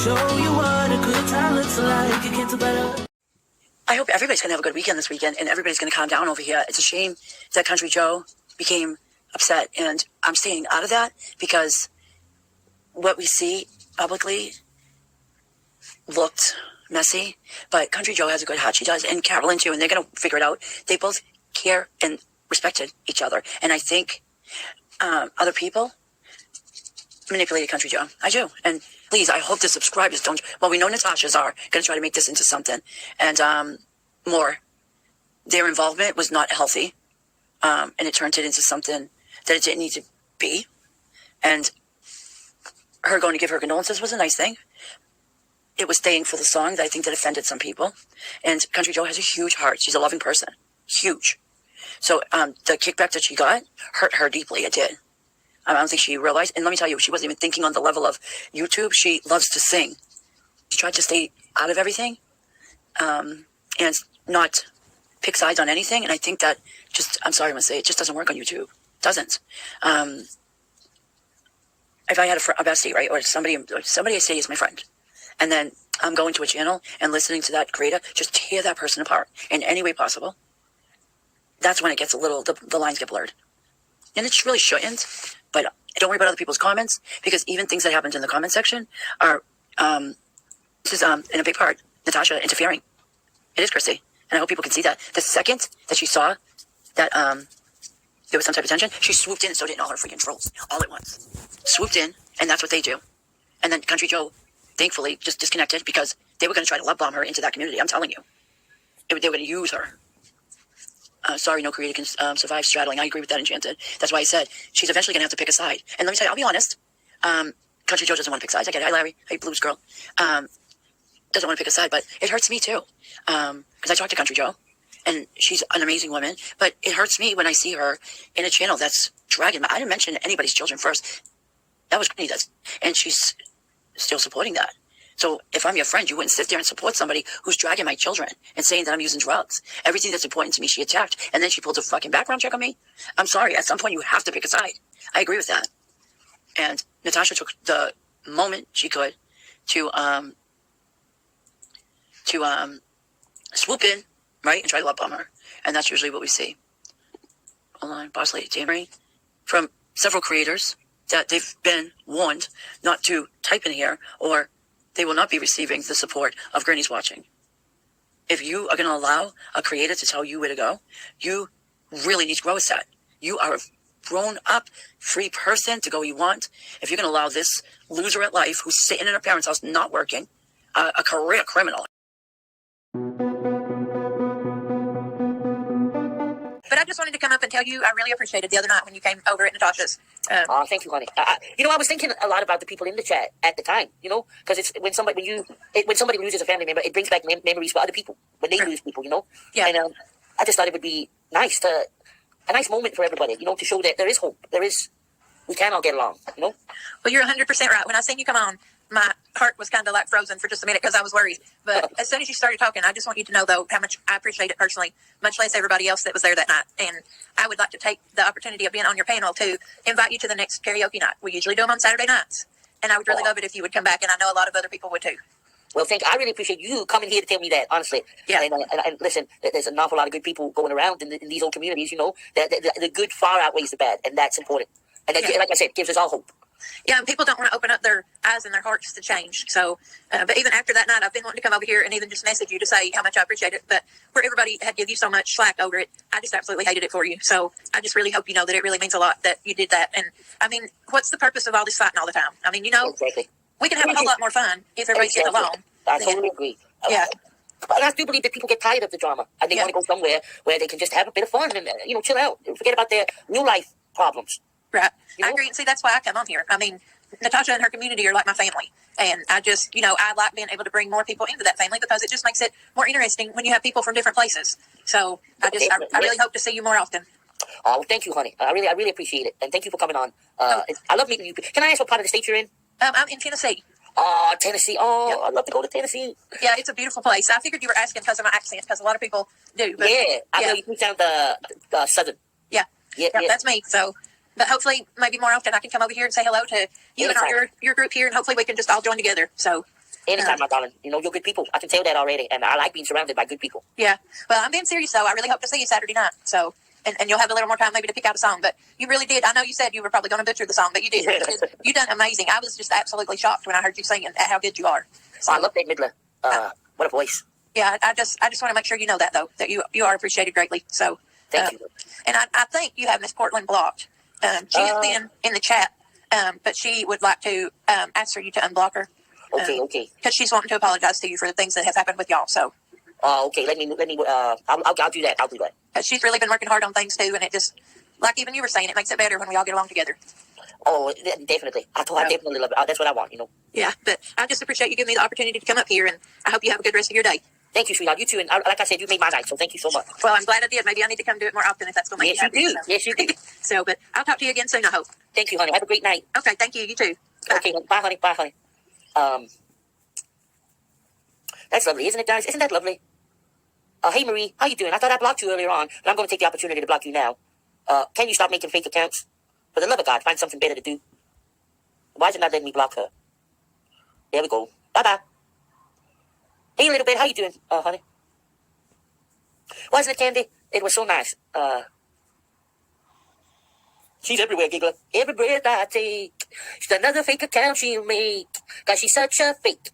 show you what a good time looks like. You can't do better. I hope everybody's going to have a good weekend this weekend, and everybody's going to calm down over here. It's a shame that Country Joe became upset, and I'm staying out of that because what we see publicly looked messy, but Country Joe has a good heart. She does, and Carolyn too, and they're going to figure it out. They both care and respected each other, and I think other people manipulated Country Joe. I do, and please, I hope the subscribers don't. Well, we know Natasha's are going to try to make this into something, and more. Their involvement was not healthy, and it turned it into something that it didn't need to be. And her going to give her condolences was a nice thing. It was staying for the song that I think that offended some people. And Country Joe has a huge heart. She's a loving person, huge. So the kickback that she got hurt her deeply. It did. I don't think she realized. And let me tell you, she wasn't even thinking on the level of YouTube. She loves to sing. She tried to stay out of everything and not pick sides on anything. And I think that just, I'm sorry I'm going to say, it just doesn't work on YouTube. It doesn't. If I had a bestie, right, or somebody I say is my friend, and then I'm going to a channel and listening to that creator just tear that person apart in any way possible, that's when it gets a little, the lines get blurred. And it really shouldn't, but don't worry about other people's comments, because even things that happened in the comment section are, this is in a big part, Natasha interfering. It is, Christy. And I hope people can see that. The second that she saw that there was some type of tension, she swooped in and so did all her freaking trolls all at once. Swooped in, and that's what they do. And then Country Joe, thankfully, just disconnected because they were going to try to love bomb her into that community. I'm telling you. They were going to use her. Sorry, no creator can survive straddling. I agree with that, Enchanted. That's why I said she's eventually going to have to pick a side. And let me tell you, I'll be honest. Country Joe doesn't want to pick sides. I get it. Hi, Larry. Hey, Blues girl. Doesn't want to pick a side, but it hurts me too. Because I talked to Country Joe, and she's an amazing woman. But it hurts me when I see her in a channel that's dragging. I didn't mention anybody's children first. That was Brittany does, and she's still supporting that. So if I'm your friend, you wouldn't sit there and support somebody who's dragging my children and saying that I'm using drugs. Everything that's important to me, she attacked, and then she pulled a fucking background check on me. I'm sorry. At some point, you have to pick a side. I agree with that. And Natasha took the moment she could to swoop in, right, and try to love bomb her. And that's usually what we see. Hold on, Boss Lady Tammy, from several creators that they've been warned not to type in here, or they will not be receiving the support of Granny's watching. If you are going to allow a creator to tell you where to go, you really need to grow a set. You are a grown-up, free person to go where you want. If you're going to allow this loser at life who's sitting in her parents' house not working, a career criminal. But I just wanted to come up and tell you I really appreciated the other night when you came over at Natasha's. Oh, thank you, honey. I was thinking a lot about the people in the chat at the time, because it's when somebody loses a family member, it brings back memories for other people when they lose people, Yeah. And I just thought it would be nice a nice moment for everybody, to show that there is hope. We can all get along, Well, you're 100% right. When I seen you come on, my heart was kind of like frozen for just a minute because I was worried. But as soon as you started talking, I just want you to know, though, how much I appreciate it personally, much less everybody else that was there that night. And I would like to take the opportunity of being on your panel to invite you to the next karaoke night. We usually do them on Saturday nights. And I would really love it if you would come back, and I know a lot of other people would too. Well, I really appreciate you coming here to tell me that, honestly. Yeah. And listen, there's an awful lot of good people going around in these old communities, the good far outweighs the bad, and that's important. And that, like I said, gives us all hope. Yeah, and people don't want to open up their eyes and their hearts to change. So, but even after that night, I've been wanting to come over here and even just message you to say how much I appreciate it. But where everybody had give you so much slack over it, I just absolutely hated it for you. So I just really hope you know that it really means a lot that you did that. And I mean, what's the purpose of all this fighting all the time? I mean, exactly. We can have a whole lot more fun if everybody's getting along. I totally agree. Yeah. But I do believe that people get tired of the drama and they want to go somewhere where they can just have a bit of fun and chill out and forget about their real life problems. Right. I agree. And see, that's why I come on here. I mean, Natasha and her community are like my family. And I just, I like being able to bring more people into that family because it just makes it more interesting when you have people from different places. So I really hope to see you more often. Oh, thank you, honey. I really appreciate it. And thank you for coming on. I love meeting you. Can I ask what part of the state you're in? I'm in Tennessee. Oh, Tennessee. Oh, Yep. I'd love to go to Tennessee. Yeah, it's a beautiful place. I figured you were asking because of my accent, because a lot of people do. But I know you sound southern. Yeah. Yeah, That's me. So, but hopefully, maybe more often I can come over here and say hello to you and your group here, and hopefully we can just all join together. So, Anytime, my darling. You know, you're good people. I can tell that already, and I like being surrounded by good people. Yeah. Well, I'm being serious, though. I really hope to see you Saturday night. So, and you'll have a little more time maybe to pick out a song. But you really did. I know you said you were probably going to butcher the song, but you did. You done amazing. I was just absolutely shocked when I heard you singing at how good you are. So, I love that Midler. What a voice. Yeah, I just want to make sure you know that, though, that you are appreciated greatly. So Thank you. And I think you have Miss Portland blocked. She has been in the chat, but she would like to ask for you to unblock her. Okay. Because she's wanting to apologize to you for the things that have happened with y'all. So. Okay. Let me. I'll do that. I'll do that. She's really been working hard on things too, and it just, like even you were saying, it makes it better when we all get along together. Oh, definitely. I definitely love it. That's what I want. You know. Yeah, but I just appreciate you giving me the opportunity to come up here, and I hope you have a good rest of your day. Thank you, sweetheart. You too. And like I said, you made my night, so thank you so much. Well, I'm glad I did. Maybe I need to come do it more often if that's going to make you happy. Yes, you do. Yes, you do. So, but I'll talk to you again soon, I hope. Thank you, honey. Have a great night. Okay, thank you. You too. Bye. Okay, bye, honey. Bye, honey. That's lovely, isn't it, guys? Isn't that lovely? Hey, Marie, how you doing? I thought I blocked you earlier on, but I'm going to take the opportunity to block you now. Can you stop making fake accounts? For the love of God, find something better to do. Why is it not letting me block her? There we go. Bye-bye. Hey, little bit, how you doing, honey? Wasn't it, Candy? It was so nice. She's everywhere, Giggler. Every breath I take, she's another fake account she'll make. Cause she's such a fake,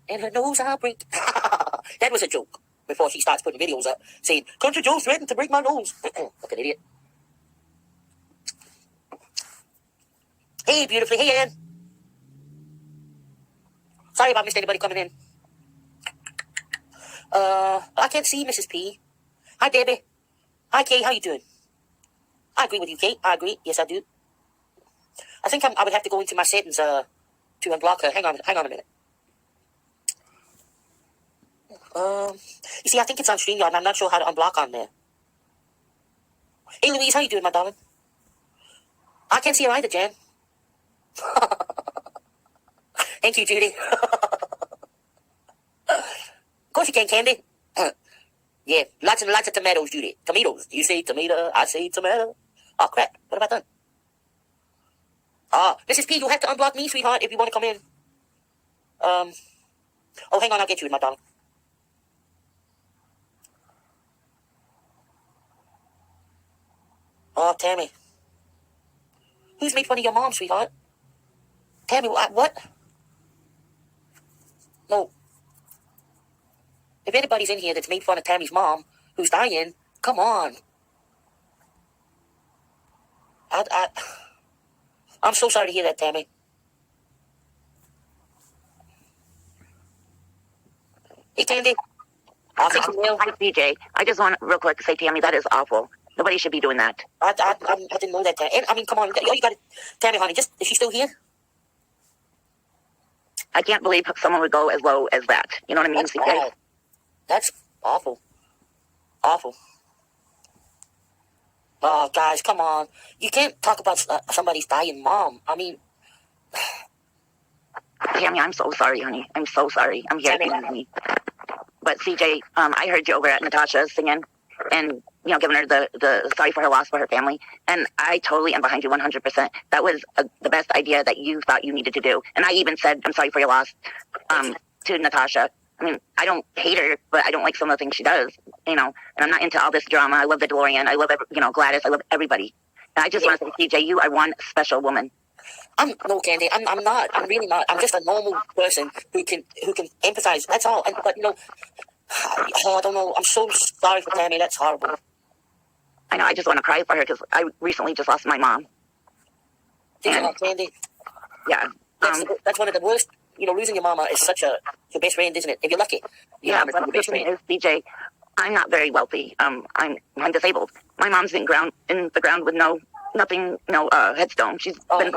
and her nose I'll break. That was a joke. Before she starts putting videos up saying, Country Joe threatened to break my nose. Like an idiot. Hey, beautifully. Hey, Ann. Sorry if I missed anybody coming in. I can't see Mrs. P. Hi, Debbie. Hi, Kay. How you doing? I agree with you, Kate. I agree. Yes, I do. I think I would have to go into my settings to unblock her. Hang on a minute. You see, I think it's on StreamYard, and I'm not sure how to unblock on there. Hey, Louise, how you doing, my darling? I can't see her either, Jan. Thank you, Judy. Of course you can, Candy. Yeah, lots and lots of tomatoes, Judy. Tomatoes. You say tomato, I say tomato. Oh, crap. What have I done? Mrs. P, you have to unblock me, sweetheart, if you want to come in. Oh, hang on, I'll get you in, my darling. Oh, Tammy. Who's made fun of your mom, sweetheart? Tammy, what? No. If anybody's in here that's made fun of Tammy's mom, who's dying, come on. I'm so sorry to hear that, Tammy. Hey, Candy. Hi, CJ. I just want real quick to say, Tammy, that is awful. Nobody should be doing that. I didn't know that, Tammy. I mean, come on. You got it. Tammy, honey, is she still here? I can't believe someone would go as low as that. You know what I mean, That's CJ? bad. That's awful. Awful. Oh, guys, come on. You can't talk about somebody's dying mom. I mean... Tammy, I'm so sorry, honey. I'm so sorry. I'm here. Tammy. But CJ, I heard you over at Natasha singing and, giving her the sorry for her loss for her family. And I totally am behind you 100%. That was the best idea that you thought you needed to do. And I even said, I'm sorry for your loss to Natasha. I mean, I don't hate her, but I don't like some of the things she does, and I'm not into all this drama. I love the DeLorean. I love, Gladys. I love everybody. And I just want to say, CJ, you are one special woman. No, Candy. I'm not. I'm really not. I'm just a normal person who can empathize. That's all. But I don't know. I'm so sorry for Tammy. That's horrible. I know. I just want to cry for her because I recently just lost my mom. Candy. Yeah. That's one of the worst. Losing your mama is your best friend, isn't it? If you're lucky. Yeah, but the best thing is, CJ, I'm not very wealthy. I'm disabled. My mom's been in the ground with nothing, headstone. She's been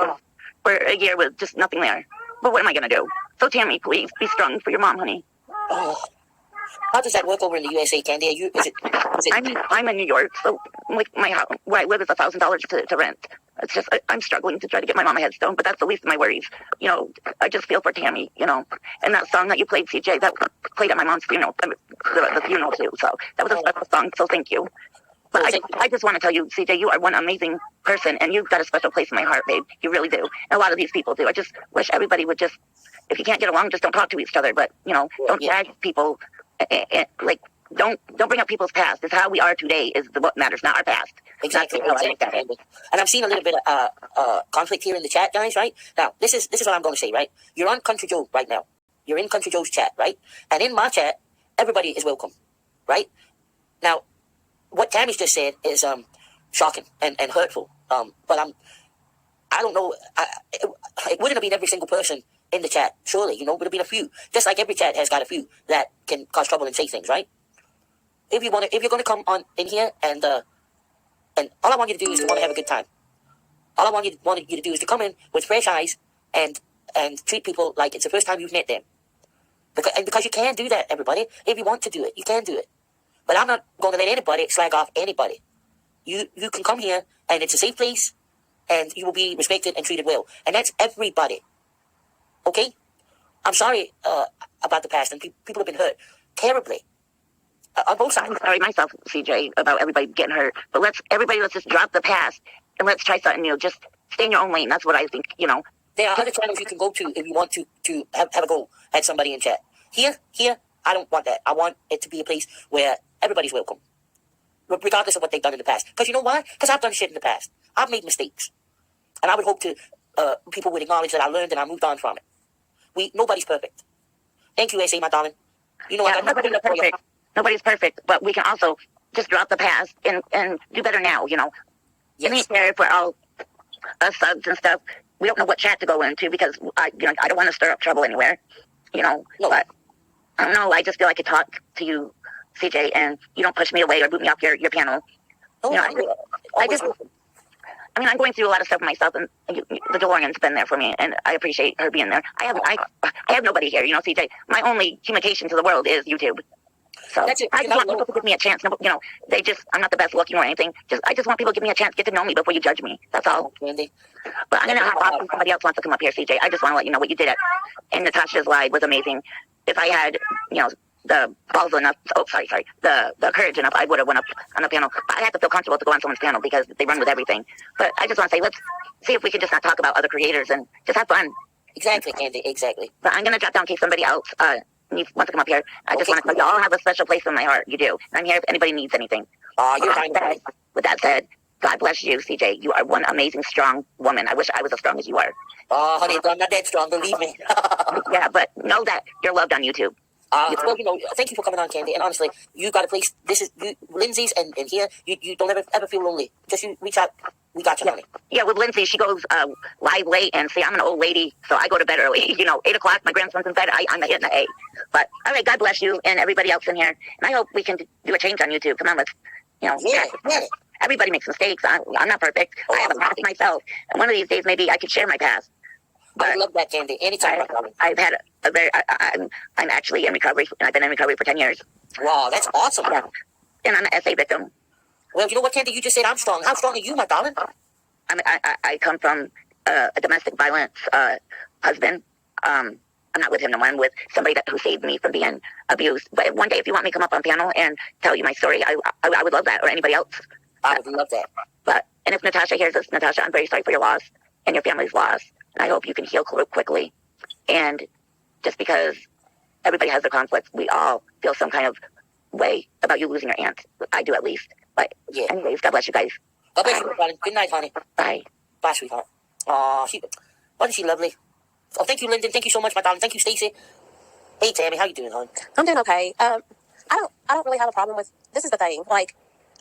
for a year with just nothing there. But what am I going to do? So, Tammy, please be strong for your mom, honey. Oh. How does that work over in the USA, Candy? Is it? I'm in New York, so my house where I live is $1,000 to rent. It's just I'm struggling to try to get my mom a headstone, but that's the least of my worries. I just feel for Tammy, And that song that you played, CJ, that played at my mom's funeral, the funeral too. So that was a special song. So thank you. But I just want to tell you, CJ, you are one amazing person, and you've got a special place in my heart, babe. You really do. And a lot of these people do. I just wish everybody would just if you can't get along, just don't talk to each other. But don't tag people. Like don't bring up people's past. It's how we are today is what matters, not our past. Exactly. And I'm seeing a little bit of conflict here in the chat, guys. Right now, this is what I'm going to say. Right, you're on Country Joe right now. You're in Country Joe's chat, right? And in my chat, everybody is welcome, right? Now, what Tammy's just said is shocking and hurtful. But I don't know. It wouldn't have been every single person in the chat, surely. It would have been a few. Just like every chat has got a few that can cause trouble and say things, right? If you're going to come on in here and all I want you to do is to want to have a good time. All I want you to do is to come in with fresh eyes and treat people like it's the first time you've met them. Because you can do that, everybody. If you want to do it, you can do it. But I'm not going to let anybody slag off anybody. You can come here, and it's a safe place, and you will be respected and treated well. And that's everybody. Okay? I'm sorry about the past, and people have been hurt terribly. On both sides. I'm sorry myself, CJ, about everybody getting hurt. But let's just drop the past, and let's try something new. Just stay in your own lane. That's what I think, There are other channels you can go to if you want to have a go at somebody in chat. Here, I don't want that. I want it to be a place where everybody's welcome, regardless of what they've done in the past. Because you know why? Because I've done shit in the past. I've made mistakes. And I would hope to people would acknowledge that I learned and I moved on from it. Nobody's perfect. Thank you, SA, my darling. I got nobody's perfect. Nobody's perfect, but we can also just drop the past and do better now, Yes. It ain't fair for all us subs and stuff. We don't know what chat to go into because I don't want to stir up trouble anywhere, No. But I don't know. I just feel I could talk to you, CJ, and you don't push me away or boot me off your panel. I'm going through a lot of stuff myself, and the DeLorean's been there for me, and I appreciate her being there. I have nobody here, CJ. My only communication to the world is YouTube. So I just want people to give me a chance. I'm not the best looking or anything. I just want people to give me a chance, get to know me before you judge me. That's all. Candy. But I'm going to hop off if somebody else wants to come up here, CJ. I just want to let you know what you did in Natasha's live was amazing. If I had, the balls enough, the courage enough, I would have went up on a panel. I have to feel comfortable to go on someone's panel because they run with everything. But I just want to say, let's see if we can just not talk about other creators and just have fun. Exactly, Candy, exactly. But I'm going to drop down in case somebody else wants to come up here. I just want to tell you all have a special place in my heart. You do. And I'm here if anybody needs anything. You're fine. With that said, God bless you, CJ. You are one amazing, strong woman. I wish I was as strong as you are. Oh, honey, I'm not that strong, believe me. Yeah, but know that you're loved on YouTube. Thank you for coming on, Candy. And honestly, you got a place. This is Lindsay's, and here you don't ever feel lonely. Just you reach out. We got you, honey. Yeah, with Lindsay, she goes live late, and see, I'm an old lady, so I go to bed early. 8 o'clock, my grandson's in bed. I'm hitting the A. But all right, God bless you and everybody else in here, and I hope we can do a change on YouTube. Come on, let's, Yeah. Everybody makes mistakes. I'm not perfect. I have a past myself, and one of these days maybe I could share my past. But I love that, Candy. Anytime. I've had a very. I'm actually in recovery. I've been in recovery for 10 years. Wow, that's awesome. Yeah, and I'm an SA victim. Well, you know what, Candy? You just said I'm strong. How strong are you, my darling? I come from a domestic violence husband. I'm not with him no more. I'm with somebody who saved me from being abused. But one day, if you want me to come up on panel and tell you my story, I would love that, or anybody else. I would love that. And if Natasha hears this, Natasha, I'm very sorry for your loss and your family's loss. And I hope you can heal quickly. And just because everybody has their conflicts, we all feel some kind of way about you losing your aunt. I do, at least. But anyways, God bless you guys. God bless you, darling. Good night, honey. Bye. Bye, sweetheart. Wasn't she lovely? Oh, thank you, Lyndon. Thank you so much, my darling. Thank you, Stacy. Hey, Tammy, how you doing, hon? I'm doing okay. I don't really have a problem with. This is the thing. Like,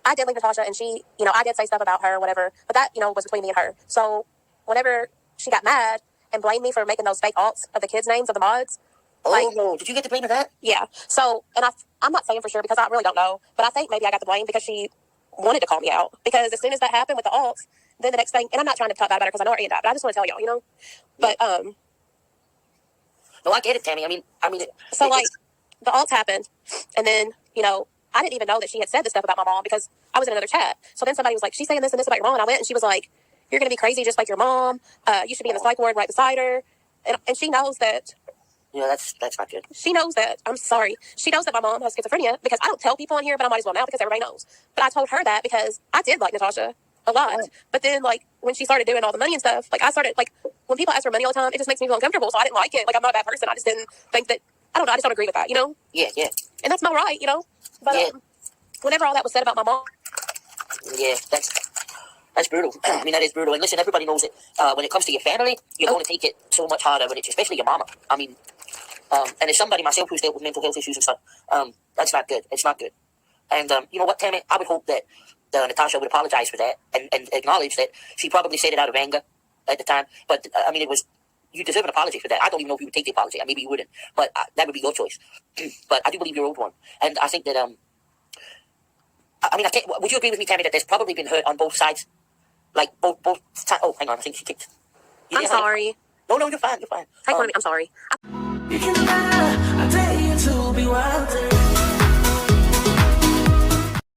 I did leave Natasha, and she, I did say stuff about her, whatever. But that, was between me and her. So whenever she got mad and blamed me for making those fake alts of the kids' names of the mods. Oh, no. Did you get the blame of that? Yeah. So, and I'm not saying for sure because I really don't know, but I think maybe I got the blame because she wanted to call me out. Because as soon as that happened with the alts, then the next thing, and I'm not trying to talk bad about her because I know her aunt died, but I just want to tell y'all, But, No, I get it, Tammy. I mean, the alts happened, and then, I didn't even know that she had said this stuff about my mom because I was in another chat. So then somebody was like, she's saying this and this about your mom, and I went and she was like, you're going to be crazy just like your mom. You should be in the psych ward right beside her. And she knows that. Yeah, that's not good. She knows that. I'm sorry. She knows that my mom has schizophrenia because I don't tell people on here, but I might as well now because everybody knows. But I told her that because I did like Natasha. a lot. But then, like, when she started doing all the money and stuff, like, I started, like, when people ask for money all the time, it just makes me feel uncomfortable. So I didn't like it. Like, I'm not a bad person. I just didn't think that, I don't know, I just don't agree with that, you know? Yeah, yeah. And that's my right, you know? But Yeah. whenever all that was said about my mom. Yeah, that's brutal. I mean, that is brutal. And listen, everybody knows that when it comes to your family, you're going to take it so much harder when it's, especially your mama. I mean, and as somebody myself who's dealt with mental health issues and stuff, that's not good. It's not good. And you know what, Tammy? I would hope that Natasha would apologize for that and acknowledge that she probably said it out of anger at the time. But, I mean, you deserve an apology for that. I don't even know if you would take the apology. Maybe you wouldn't. But that would be your choice. But I do believe you're owed one. And I think that, I mean, would you agree with me, Tammy, that there's probably been hurt on both sides? Like, both sides. Oh, hang on. I think she kicked. I'm sorry. No, you're fine. You're fine. I'm sorry. You can lie, I dare you to be wild.